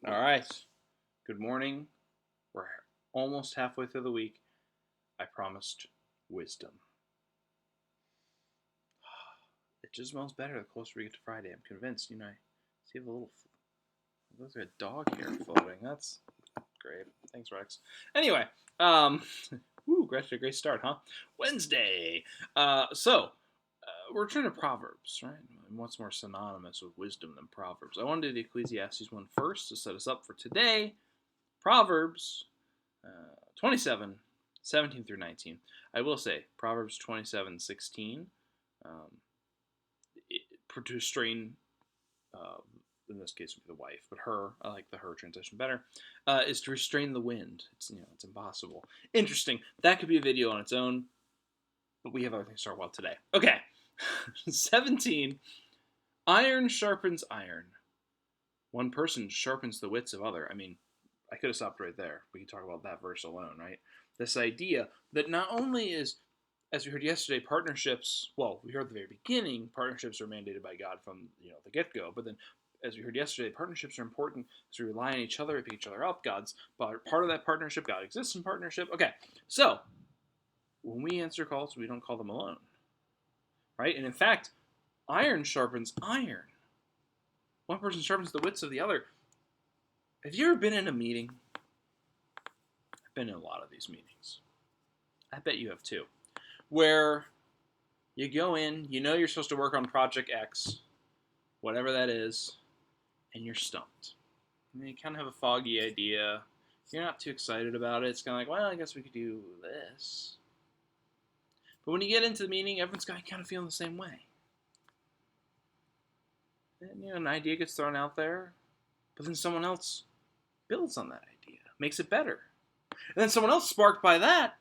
All right. Good morning. We're almost halfway through the week. I promised wisdom. It just smells better the closer we get to Friday. I'm convinced. I see a little. Looks like a dog here floating. That's great. Thanks, Rex. Anyway, great start, huh? Wednesday. We're turning to Proverbs, right? And what's more synonymous with wisdom than Proverbs? I want to do the Ecclesiastes one first to set us up for today. Proverbs 27, 17 through 19. I will say, Proverbs 27, 16, to restrain, in this case would be the wife, but her, I like the her transition better, is to restrain the wind. It's impossible. Interesting. That could be a video on its own, but we have other things to talk about today. Okay. 17, iron sharpens iron. One person sharpens the wits of other. I could have stopped right there. We could talk about that verse alone, right? This idea that not only is, as we heard yesterday, partnerships, we heard at the very beginning, partnerships are mandated by God from the get-go, but then as we heard yesterday, partnerships are important because we rely on each other, we pick each other up. God's part of that partnership. God exists in partnership. Okay, so when we answer calls, we don't call them alone, right? And in fact, iron sharpens iron. One person sharpens the wits of the other. Have you ever been in a meeting? I've been in a lot of these meetings. I bet you have too. Where you go in, you're supposed to work on Project X, whatever that is, and you're stumped. You kind of have a foggy idea. You're not too excited about it. It's kind of like, I guess we could do this. But when you get into the meeting, everyone's kind of feeling the same way. And, an idea gets thrown out there, but then someone else builds on that idea, makes it better. And then someone else, sparked by that,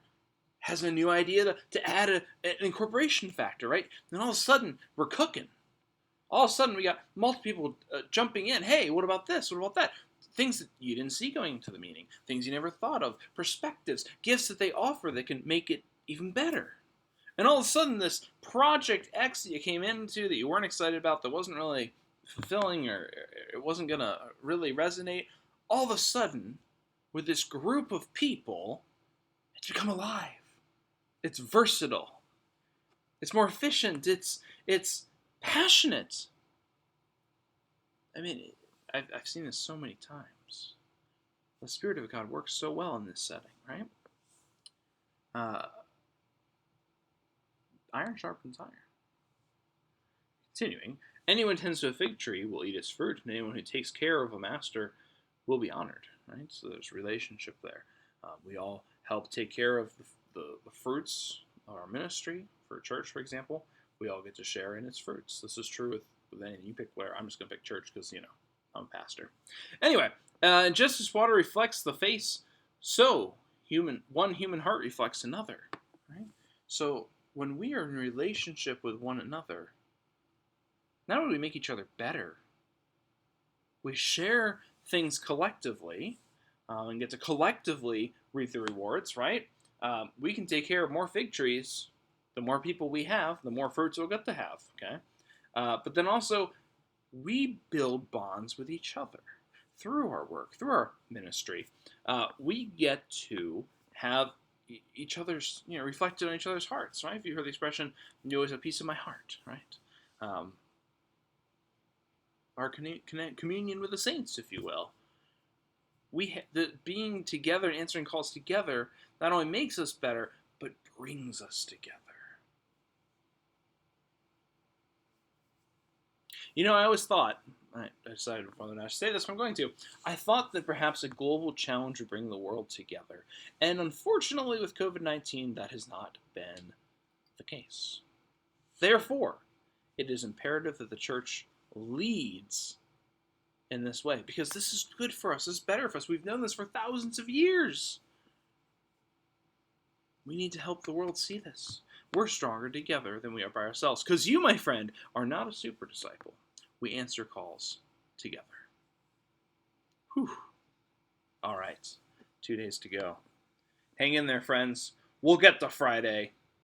has a new idea to add an incorporation factor, right? And all of a sudden, we're cooking. All of a sudden, we got multiple people jumping in. Hey, what about this? What about that? Things that you didn't see going into the meeting. Things you never thought of. Perspectives. Gifts that they offer that can make it even better. And all of a sudden, this Project X that you came into that you weren't excited about, that wasn't really fulfilling, or it wasn't going to really resonate, all of a sudden, with this group of people, it's become alive. It's versatile. It's more efficient. It's passionate. I've seen this so many times. The Spirit of God works so well in this setting, right? Iron sharpens iron. Continuing, anyone who tends to a fig tree will eat its fruit, and anyone who takes care of a master will be honored, right? So there's relationship there. We all help take care of the fruits of our ministry. For a church, for example, we all get to share in its fruits. This is true with anything. You pick where. I'm just going to pick church because, I'm a pastor. Anyway, just as water reflects the face, so one human heart reflects another, right? So when we are in relationship with one another, not only do we make each other better, we share things collectively and get to collectively reap the rewards, right? We can take care of more fig trees. The more people we have, the more fruits we'll get to have, okay? But then also, we build bonds with each other through our work, through our ministry. We get to have each other's, reflected on each other's hearts, right? If you heard the expression, you always have a piece of my heart, right? Our communion with the saints, if you will. Being together and answering calls together not only makes us better, but brings us together. I always thought, I decided whether or not I should say this, but I'm going to. I thought that perhaps a global challenge would bring the world together. And unfortunately, with COVID-19, that has not been the case. Therefore, it is imperative that the church leads in this way, because this is good for us. This is better for us. We've known this for thousands of years. We need to help the world see this. We're stronger together than we are by ourselves, because you, my friend, are not a super disciple. We answer calls together. Whew. All right, 2 days to go. Hang in there, friends. We'll get to Friday.